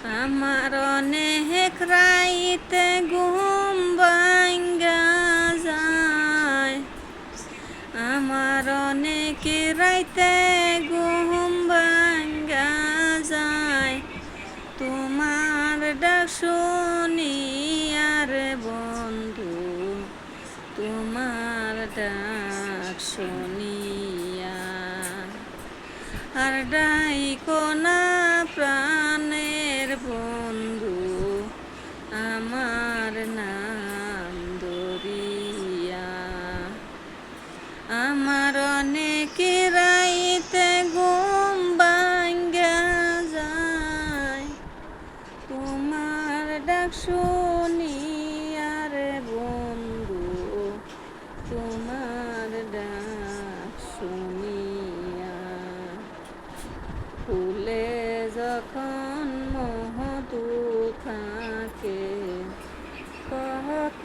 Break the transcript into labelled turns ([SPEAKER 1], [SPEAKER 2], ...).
[SPEAKER 1] আমার অনেক রাইতে ঘুম ভাঙ্গা যায়, আমার অনেক রাইতে ঘুম ভাঙ্গা যায়, তোমার ডাক শুনিয়া রে বন্ধু, তোমার ডাক শুনিয়া। আর ডাইকো না প্রাণের বন্ধু, আমার নাম ধরিয়া। আমার অনেক রাইতে ঘুম ভাঙ্গা যায়, তোমার ডাক শুনিয়া রে বন্ধু, তোমার ডাক শুনিয়া। ফুলে যখন মধু থাকে, কত